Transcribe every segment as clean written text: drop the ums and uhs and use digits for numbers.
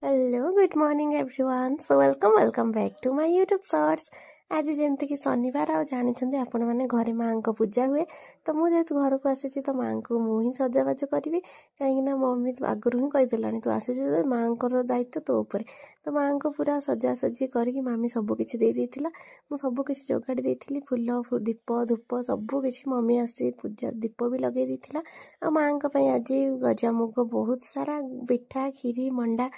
Hello, good morning everyone. So welcome back to my YouTube shorts. आज जमती कि शनिवार आ जानते आपण मैंने घरे माँ को पूजा हुए तो मुझे घर को आसी तो माँ को मुझे सजाबाज करी कहीं मम्मी आगुरी ही कहीदेला तू आसु माँ को दायित्व तो उपर तो माँ को पूरा सजासजी करके मामी सबकि देदेला मुझे सबकि जोगाड़ी देती फुल दीप धूप सबकि मम्मी आसी पूजा दीप भी लगे देला आ माँ आज गजामुग बहुत सारा पिठा खीरी मंडा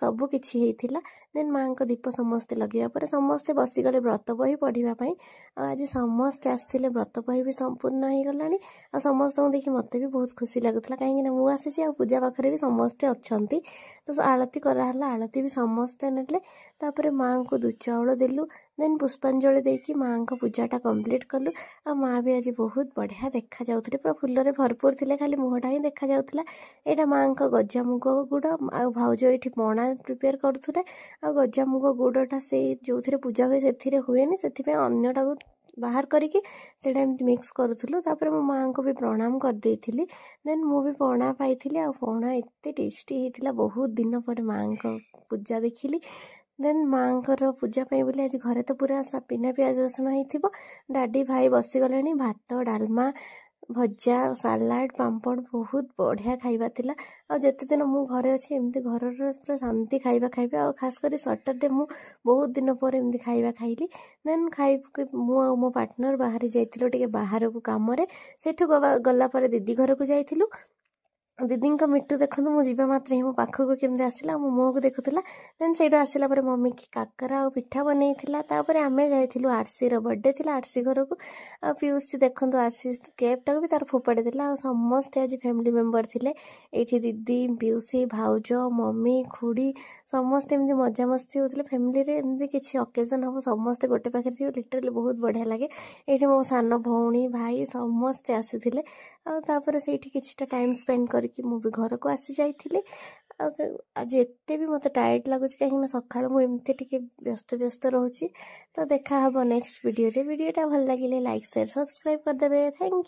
सबु किछि हेतिला देन माँ को दीप समस्ते लगे पर समस्ते बसीगले व्रत बही पढ़ापी आज समस्ते आसते व्रत बही भी संपूर्ण हो गलानी आ समस्त देखिए मत भी बहुत खुशी लगुला कहीं मुझे आ पूजा पाखे भी समस्ते अच्छा तो आलती कराला आलती भी समस्ते नेले माँ को दूध चाउल देलु देन पुष्पांजलि देकी माँ को पूजाटा कंप्लीट कलु आ माँ भी आज बहुत बढ़िया देखा जाउथले पूरा फुलरे भरपूर थिले खाली मुहटा ही देखा जाउथला एटा माँ को गजामुग गुड़ आ भाउज ये पणा प्रिपेयर करुले आ गजामुग गुड़टा से जो पूजा हुए से हुएनि से अन्यटा बाहर करके मिक्स करूँ तापर मो माँ को भी प्रणाम कर देथिली देन मु भी पणा पाई आ पणा एत टेस्टी होता बहुत दिन पर माँ को पूजा देखिली देन माँ को पूजा बोली आज घरे तो पूरा बिना प्याज रसुण हो डाडी भाई बसीगले भात डालमा भजा सालाड पापड़ बहुत बढ़िया खाइबा थिला आ जते दिन मु घरे अच्छी एमती घर पूरा शांति खाइबा खाइबे आ खास कर सैटरडे मु बहुत दिन पर एमती खाइबा खाइली देन खाइ मु मो पार्टनर बाहर जाइथिलो टिके बाहर को काम रे सेठु गला पर दीदी घर को जाइथिलु दीदी मिट्टू देखो मुझे मात्र ही मो पाखक केमती आसला मो मुह को देखुला देन से आसला मम्मी की काकरा और पिठा बनई आम जाइलु आरसी बर्थडे थी आरसी घर को आ पीयूसी देखो आरसी केकटा भी तार फोपाड़ी देला समस्ते आज फैमिली मेंबर थिले एठी दीदी पीयूसी भाउज मम्मी खुड़ी समस्ते एमती मजामस्ती होते फैमिली रे एमती किसी अकेजन हम समस्ते गोटे पाखे थी लिटरली बहुत बढ़िया लगे ये मो सान भौणी भाई समस्ते आसी से किछटा टाइम स्पेंड करके मु भी घर को आसी जाइली आज एते भी मत टायर्ड लगुच कहीं सका मुझे टे व्यस्त व्यस्त रोची तो देखा हम नेक्स्ट वीडियो रे वीडियोटा भल लगे लाइक शेयर सब्सक्राइब करदे थैंक यू।